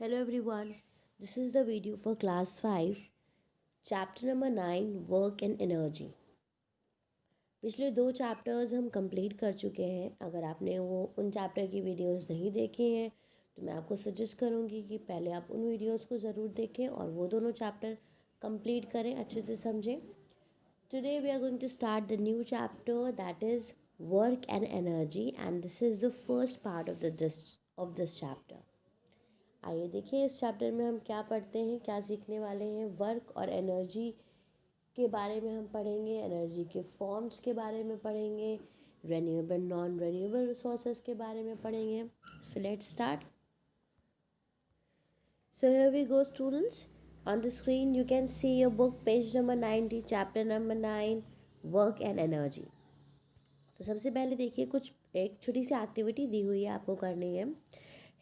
Hello everyone, this is the video for class 5, chapter number 9 work and energy। पिछले 2 chapters हम complete कर चुके हैं। अगर आपने वो उन चैप्टर की वीडियोस नहीं देखी हैं तो मैं आपको सजेस्ट करूँगी कि पहले आप उन वीडियोस को ज़रूर देखें और वो दोनों चैप्टर कंप्लीट करें, अच्छे से समझें। Today we are going to start the new chapter that is work and energy and this is the first part of this chapter. आइए देखिए इस चैप्टर में हम क्या पढ़ते हैं, क्या सीखने वाले हैं। वर्क और एनर्जी के बारे में हम पढ़ेंगे, एनर्जी के फॉर्म्स के बारे में पढ़ेंगे, रेन्यूएबल नॉन रेन्यूएबल रिसोर्सेज के बारे में पढ़ेंगे। So let's start. So here we go students. On the screen you can see your book page number 90 chapter number 9 work and energy। तो सबसे पहले देखिए कुछ एक छोटी सी एक्टिविटी दी हुई है आपको करनी है।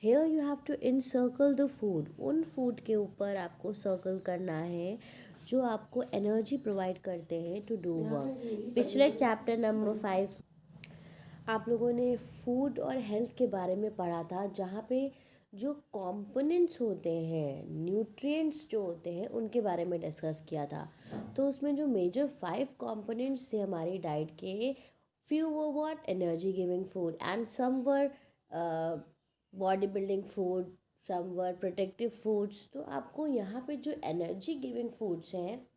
Here you have to encircle the food. उन फूड के ऊपर आपको सर्कल करना है जो आपको एनर्जी प्रोवाइड करते हैं टू डू वर्क। पिछले चैप्टर नंबर 5 आप लोगों ने फूड और हेल्थ के बारे में पढ़ा था, जहाँ पे जो कंपोनेंट्स होते हैं, न्यूट्रिएंट्स जो होते हैं, उनके बारे में डिस्कस किया था। तो उसमें जो मेजर 5 कंपोनेंट्स थे हमारी डाइट के, few were what energy giving food and some were bodybuilding food, some were protective foods। तो आपको यहाँ पे जो एनर्जी गिविंग फूड्स हैं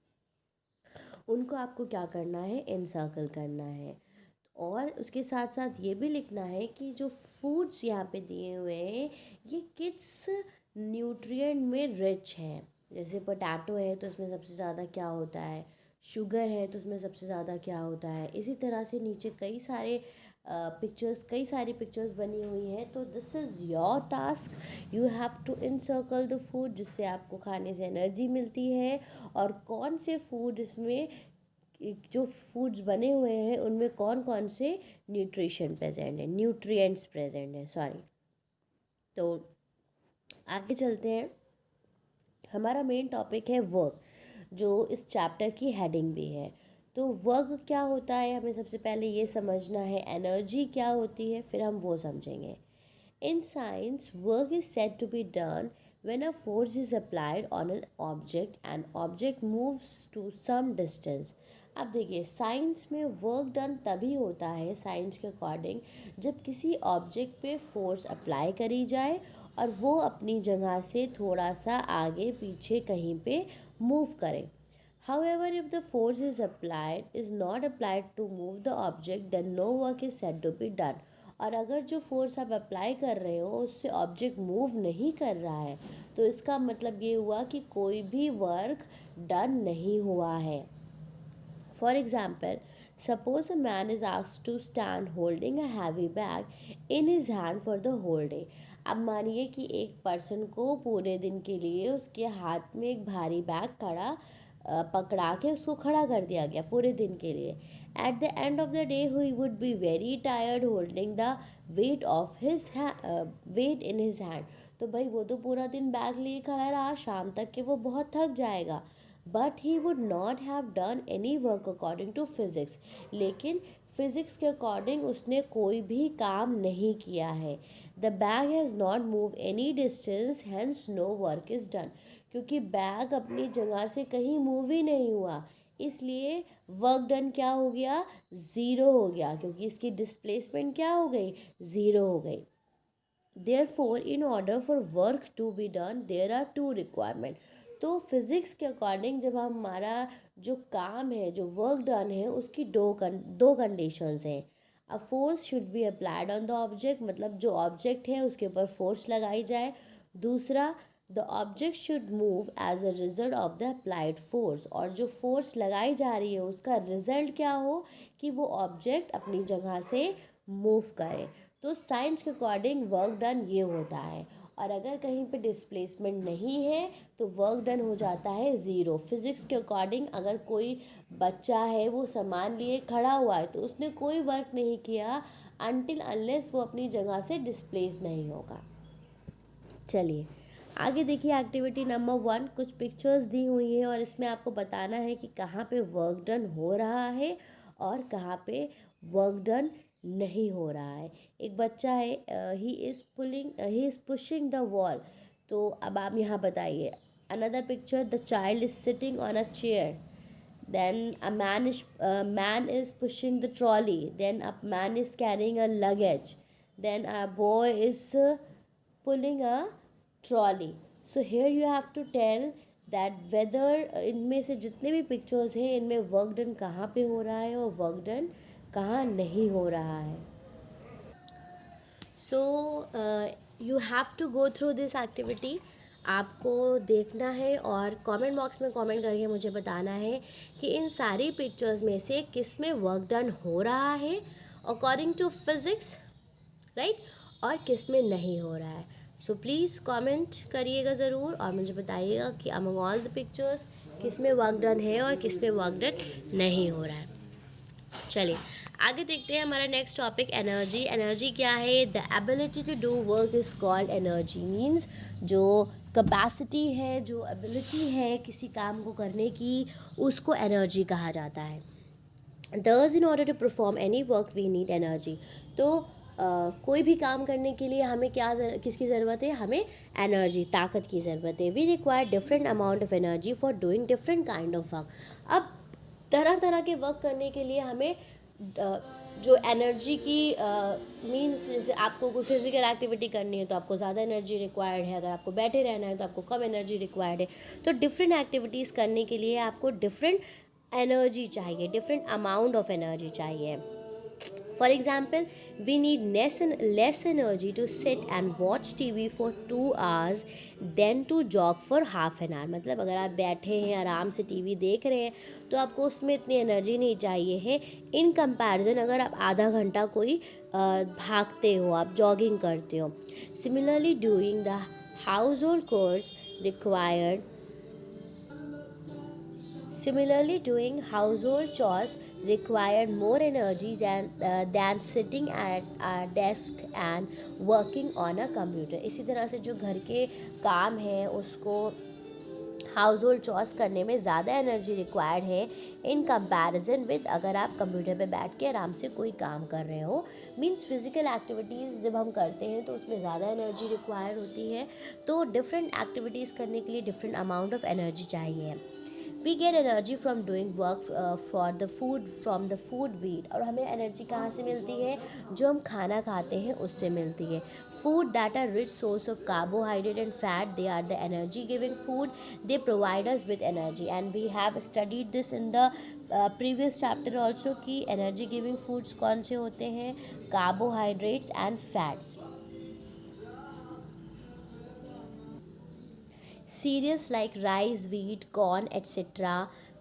उनको आपको क्या करना है, एनसर्कल करना है। और उसके साथ साथ ये भी लिखना है कि जो फूड्स यहाँ पे दिए हुए हैं ये किस न्यूट्रिएंट में रिच हैं। जैसे पोटैटो है तो उसमें सबसे ज़्यादा क्या होता है, शुगर है तो उसमें सबसे ज़्यादा क्या होता है। इसी तरह से नीचे कई सारी पिक्चर्स बनी हुई हैं। तो this is your task, you have to encircle the food जिससे आपको खाने से एनर्जी मिलती है, और कौन से फूड इसमें, जो फूड्स बने हुए हैं उनमें कौन कौन से न्यूट्रिएंट्स प्रेजेंट हैं, सॉरी। तो आगे चलते हैं। हमारा मेन टॉपिक है वर्क, जो इस चैप्टर की हेडिंग भी है। तो वर्क क्या होता है हमें सबसे पहले ये समझना है, एनर्जी क्या होती है फिर हम वो समझेंगे। In science, work is said to be done when a force is applied on an object and object moves to some distance। अब देखिए साइंस में वर्क डन तभी होता है साइंस के अकॉर्डिंग जब किसी ऑब्जेक्ट पे फोर्स अप्लाई करी जाए और वो अपनी जगह से थोड़ा सा आगे पीछे कहीं पे मूव करे। However, if the force is not applied to move the object, then no work is said to be done। और अगर जो फोर्स आप अप्लाई कर रहे हो उससे ऑब्जेक्ट मूव नहीं कर रहा है तो इसका मतलब ये हुआ कि कोई भी वर्क डन नहीं हुआ है। For example, suppose a man is asked to stand holding a heavy bag in his hand for the whole day. अब मानिए कि एक पर्सन को पूरे दिन के लिए उसके हाथ में एक भारी बैग पकड़ा के उसको खड़ा कर दिया गया पूरे दिन के लिए। At the end of the day he would be very tired holding the weight in his hand. तो भाई वो तो पूरा दिन बैग लिए खड़ा रहा, शाम तक के वो बहुत थक जाएगा। But he would not have done any work according to physics. लेकिन फिज़िक्स के अकॉर्डिंग उसने कोई भी काम नहीं किया है। The bag has not move any distance, hence no work is done. क्योंकि बैग अपनी जगह से कहीं मूव ही नहीं हुआ, इसलिए वर्क डन क्या हो गया, ज़ीरो हो गया, क्योंकि इसकी डिस्प्लेसमेंट क्या हो गई, ज़ीरो हो गई। Therefore, in order for work to be done, there are two requirement। तो फिज़िक्स के अकॉर्डिंग जब हमारा जो काम है, जो वर्क डन है, उसकी दो कंडीशंस हैं। A force should be applied on the object, मतलब जो ऑब्जेक्ट है उसके ऊपर फोर्स लगाई जाए। दूसरा, the object should move as a result of the applied force, और जो फोर्स लगाई जा रही है उसका रिजल्ट क्या हो कि वो ऑब्जेक्ट अपनी जगह से मूव करे। तो साइंस के अकॉर्डिंग वर्क डन ये होता है। और अगर कहीं पे डिस्प्लेसमेंट नहीं है तो वर्क डन हो जाता है ज़ीरो। फिज़िक्स के अकॉर्डिंग अगर कोई बच्चा है वो सामान लिए खड़ा हुआ है तो उसने कोई वर्क नहीं किया अनटिल अनलेस वो अपनी जगह से डिस्प्लेस नहीं होगा। चलिए आगे देखिए एक्टिविटी नंबर 1। कुछ पिक्चर्स दी हुई हैं और इसमें आपको बताना है कि कहाँ पे वर्क डन हो रहा है और कहाँ पे वर्क डन नहीं हो रहा है। एक बच्चा है, he is pushing the wall तो अब आप यहाँ बताइए, another picture, the child is sitting on a chair, then a man is pushing the trolley, then a man is carrying a luggage, then a boy is pulling a trolley. So here you have to tell that whether इनमें से जितने भी pictures हैं इनमें work done कहाँ पे हो रहा है और वर्क डन कहाँ नहीं हो रहा है. So you have to go through this activity. आपको देखना है और कमेंट बॉक्स में कमेंट करके मुझे बताना है कि इन सारी पिक्चर्स में से किस में वर्क डन हो रहा है अकॉर्डिंग टू फिज़िक्स, राइट, और किस में नहीं हो रहा है. सो प्लीज़ कमेंट करिएगा ज़रूर और मुझे बताइएगा कि अमंग ऑल द पिक्चर्स किस में वर्क डन है और किस में वर्क डन नहीं हो रहा है. चलिए आगे देखते हैं हमारा नेक्स्ट टॉपिक, एनर्जी. एनर्जी क्या है? The ability to do work is called energy. Means जो कैपेसिटी है, जो एबिलिटी है किसी काम को करने की, उसको एनर्जी कहा जाता है. Thus in order to perform any work we need energy. तो कोई भी काम करने के लिए हमें किसकी ज़रूरत है? हमें एनर्जी, ताकत की ज़रूरत है. We require different amount of energy for doing different kind of work. अब तरह तरह के वर्क करने के लिए हमें जो एनर्जी की मीन्स, जैसे आपको कोई फिज़िकल एक्टिविटी करनी है तो आपको ज़्यादा एनर्जी रिक्वायर्ड है, अगर आपको बैठे रहना है तो आपको कम एनर्जी रिक्वायर्ड है. तो डिफरेंट एक्टिविटीज़ करने के लिए आपको डिफरेंट एनर्जी चाहिए, डिफरेंट अमाउंट ऑफ एनर्जी चाहिए. For example, we need less energy to sit and watch TV for 2 hours than to jog for half an hour. मतलब अगर आप बैठे हैं आराम से टीवी देख रहे हैं तो आपको उसमें इतनी एनर्जी नहीं चाहिए है इन कंपैरिजन अगर आप आधा घंटा कोई भागते हो, आप जॉगिंग करते हो. Similarly doing the house hold course required Similarly, doing household chores required more energy than sitting at a desk and working on a computer. इसी तरह से जो घर के काम हैं उसको हाउस होल्ड चॉर्स करने में ज़्यादा एनर्जी रिक्वायर्ड है इन कंपैरिजन विद अगर आप कंप्यूटर पे बैठ के आराम से कोई काम कर रहे हो. मीन्स फिज़िकल एक्टिविटीज़ जब हम करते हैं तो उसमें ज़्यादा एनर्जी रिक्वायर होती है. तो डिफरेंट एक्टिविटीज़ करने के लिए डिफरेंट अमाउंट ऑफ एनर्जी चाहिए. We get energy from doing work for the food from the food we eat. और हमें एनर्जी कहाँ से मिलती है? जो हम खाना खाते हैं उससे मिलती है. Food that are rich source of carbohydrate and fat, they are the energy giving food. They provide us with energy and we have studied this in the previous chapter also कि एनर्जी गिविंग फूड्स कौन से होते हैं? Carbohydrates and fats. Cereals like rice, wheat, corn, etc.,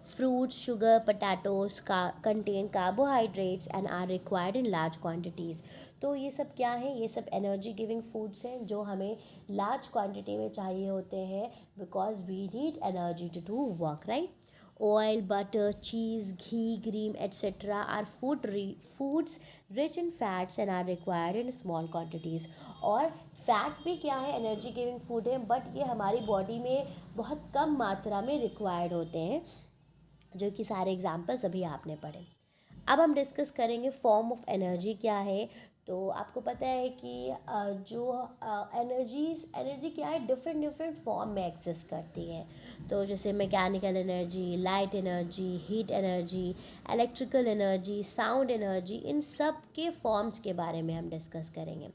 fruits, sugar, potatoes contain carbohydrates and are required in large quantities. तो ये सब क्या है? ये सब एनर्जी गिविंग फूड्स हैं जो हमें लार्ज क्वांटिटी में चाहिए होते हैं because we need energy to do work, right. Oil, butter, cheese, ghee, cream, etc. are foods rich in fats and are required in small quantities. और फैट भी क्या है? एनर्जी गिविंग फूड है, but ये हमारी बॉडी में बहुत कम मात्रा में रिक्वायर्ड होते हैं, जो कि सारे एग्जाम्पल्स अभी आपने पढ़े. अब हम डिस्कस करेंगे फॉर्म ऑफ एनर्जी क्या है. तो आपको पता है कि जो एनर्जी क्या है? डिफरेंट फॉर्म में एग्जिस्ट करती है. तो जैसे mechanical energy, light energy, heat energy, electrical energy, sound energy, इन सब के फॉर्म्स के बारे में हम डिस्कस करेंगे.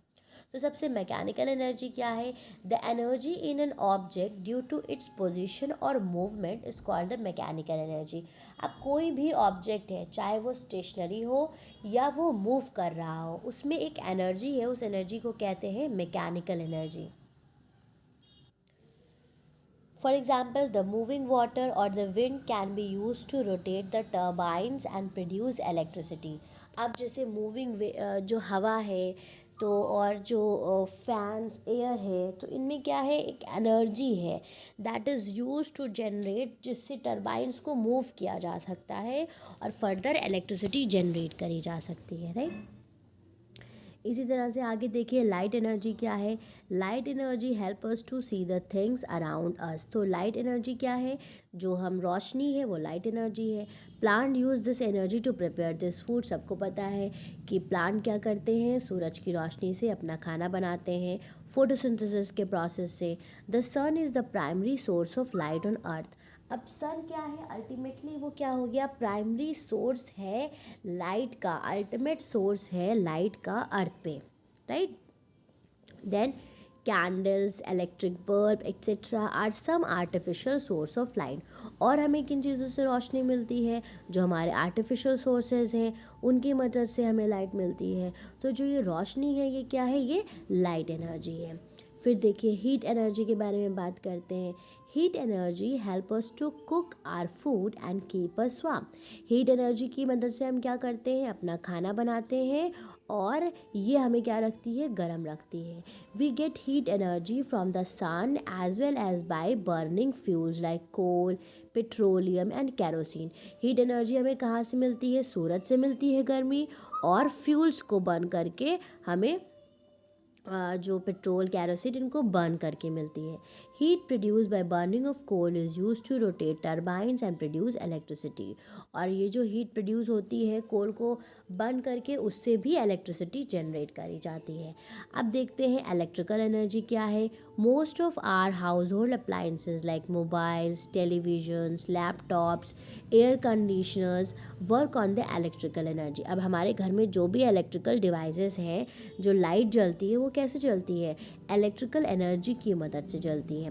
तो सबसे मैकेनिकल एनर्जी क्या है? The energy in an object due to its position और movement is called the mechanical energy. अब कोई भी ऑब्जेक्ट है, चाहे वो स्टेशनरी हो या वो मूव कर रहा हो, उसमें एक एनर्जी है, उस एनर्जी को कहते हैं mechanical energy. For example, the moving water or the wind can be used to rotate the turbines and produce electricity. अब जैसे मूविंग जो हवा है तो और जो फैंस एयर है, तो इनमें क्या है? एक एनर्जी है that is use to generate, जिससे टर्बाइंस को मूव किया जा सकता है और फर्दर इलेक्ट्रिसिटी जनरेट करी जा सकती है, राइट. इसी तरह से आगे देखिए लाइट एनर्जी क्या है। Light energy help us to see the things around us. तो लाइट एनर्जी क्या है, जो हम रोशनी है वो लाइट एनर्जी है। Plant use this energy to prepare this food. सबको पता है कि प्लांट क्या करते हैं, सूरज की रोशनी से अपना खाना बनाते हैं फोटोसिंथेसिस के प्रोसेस से। The sun is the primary source of light on earth. अब सन क्या है, अल्टीमेटली वो क्या हो गया, प्राइमरी सोर्स है लाइट का, अल्टीमेट सोर्स है लाइट का अर्थ पे, right. Then candles, electric bulb etcetera are some artificial source of light. और हमें किन चीज़ों से रोशनी मिलती है, जो हमारे आर्टिफिशियल सोर्सेज हैं उनकी मदद से हमें लाइट मिलती है। तो जो ये रोशनी है ये क्या है, ये लाइट एनर्जी है। फिर देखिए हीट एनर्जी के बारे में बात करते हैं। Heat energy help us to cook our food and keep us warm. Heat energy की मदद से हम क्या करते हैं, अपना खाना बनाते हैं और ये हमें क्या रखती है, गर्म रखती है। We get heat energy from the sun as well as by burning fuels like coal, petroleum and kerosene. Heat energy हमें कहाँ से मिलती है, सूरज से मिलती है गर्मी, और फ्यूल्स को बर्न करके हमें जो पेट्रोल, कैरोसिन, इनको बर्न करके मिलती है। Heat produce by burning of coal is use to rotate turbines and produce electricity. और ये जो हीट प्रोड्यूस होती है कोल को बर्न करके, उससे भी इलेक्ट्रिसिटी जनरेट करी जाती है। अब देखते हैं इलेक्ट्रिकल एनर्जी क्या है। Most of our household appliances like mobiles, televisions, laptops, air conditioners work on the electrical energy. अब हमारे घर में जो भी इलेक्ट्रिकल डिवाइसेस हैं, जो लाइट जलती है वो कैसे चलती है, इलेक्ट्रिकल एनर्जी की मदद से चलती है।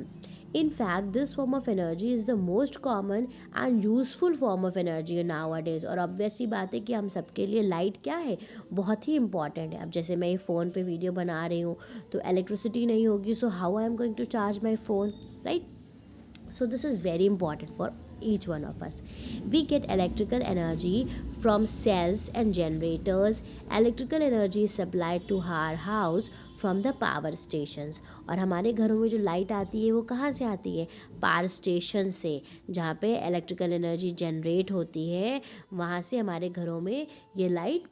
In fact this form of energy is the most common and useful form of energy now days. और ऑब्वियस ही बात है कि हम सबके लिए लाइट क्या है, बहुत ही इंपॉर्टेंट है। अब जैसे मैं ये फ़ोन पे वीडियो बना रही हूँ तो इलेक्ट्रिसिटी नहीं होगी, so how I am going to charge my phone, right. So this is very important for each one of us. We get electrical energy from cells and generators. Electrical energy is supplied to our house from the power stations. और हमारे घरों में जो light आती है वो कहाँ से आती है, पावर स्टेशन से, जहाँ पे इलेक्ट्रिकल एनर्जी जनरेट होती है, वहाँ से हमारे घरों में ये लाइट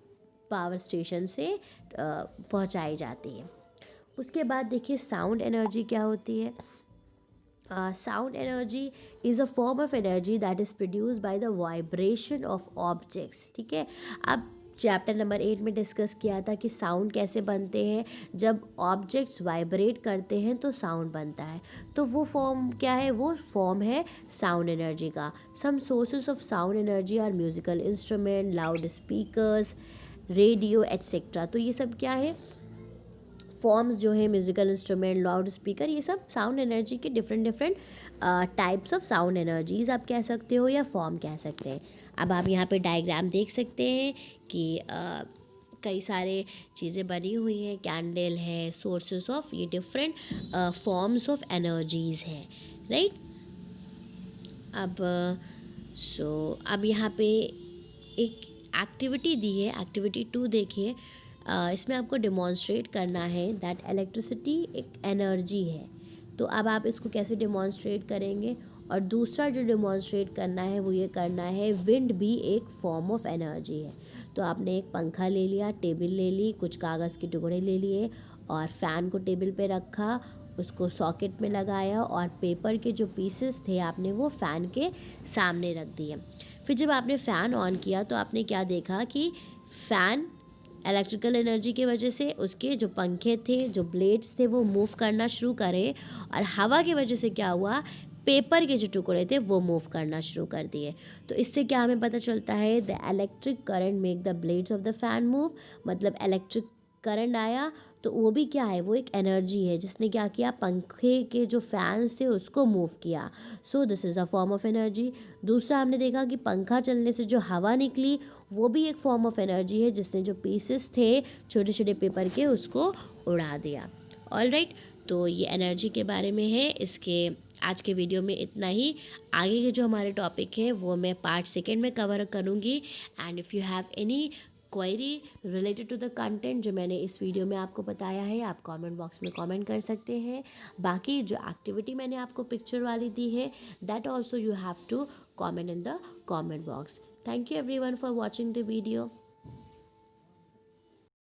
पावर स्टेशन से पहुँचाई जाती है। उसके बाद देखिए साउंड एनर्जी क्या होती है। Sound energy is a form of energy that is produced by the vibration of objects। ठीक है, अब चैप्टर नंबर 8 में डिस्कस किया था कि साउंड कैसे बनते हैं, जब ऑब्जेक्ट्स वाइब्रेट करते हैं तो साउंड बनता है। तो वो फॉर्म क्या है, वो फॉर्म है साउंड एनर्जी का। Some sources of sound energy are musical instrument, loudspeakers, radio etcetera. तो ये सब क्या है, फॉर्म्स जो है, म्यूज़िकल इंस्ट्रूमेंट, लाउड स्पीकर, ये सब साउंड एनर्जी के different types of sound energies आप कह सकते हो या फॉर्म कह सकते हैं। अब आप यहाँ पे डायग्राम देख सकते हैं कि कई सारे चीज़ें बनी हुई हैं, कैंडल है, सोर्सेस ऑफ, ये डिफरेंट फॉर्म्स ऑफ एनर्जीज हैं, राइट। अब अब यहाँ पे एक एक्टिविटी दी है, एक्टिविटी 2 देखिए। इसमें आपको डिमॉन्स्ट्रेट करना है दैट इलेक्ट्रिसिटी एक एनर्जी है। तो अब आप इसको कैसे डिमॉन्स्ट्रेट करेंगे, और दूसरा जो डिमॉन्स्ट्रेट करना है वो ये करना है विंड भी एक फॉर्म ऑफ एनर्जी है। तो आपने एक पंखा ले लिया, टेबल ले ली, कुछ कागज़ के टुकड़े ले लिए और फ़ैन को टेबल पे रखा, उसको सॉकेट में लगाया और पेपर के जो पीसेस थे आपने वो फ़ैन के सामने रख दिए। फिर जब आपने फ़ैन ऑन किया तो आपने क्या देखा कि फ़ैन इलेक्ट्रिकल एनर्जी की वजह से उसके जो पंखे थे, जो ब्लेड्स थे, वो मूव करना शुरू करे, और हवा की वजह से क्या हुआ, पेपर के जो टुकड़े थे वो मूव करना शुरू कर दिए। तो इससे क्या हमें पता चलता है, the electric current make the blades of the fan move. मतलब इलेक्ट्रिक करंट आया तो वो भी क्या है, वो एक एनर्जी है जिसने क्या किया, पंखे के जो फैंस थे उसको मूव किया। So this is a form of energy. दूसरा हमने देखा कि पंखा चलने से जो हवा निकली वो भी एक फॉर्म ऑफ एनर्जी है, जिसने जो पीसेस थे छोटे छोटे पेपर के उसको उड़ा दिया। ऑल राइट, तो ये एनर्जी के बारे में है। इसके आज के वीडियो में इतना ही। आगे के जो हमारे टॉपिक है वो मैं पार्ट 2 में कवर करूँगी। And if you have any query related to the content जो मैंने इस वीडियो में आपको बताया है, आप कमेंट बॉक्स में कमेंट कर सकते हैं। बाकी जो एक्टिविटी मैंने आपको पिक्चर वाली दी है, that also you have to comment in the comment box. Thank you everyone for watching the video.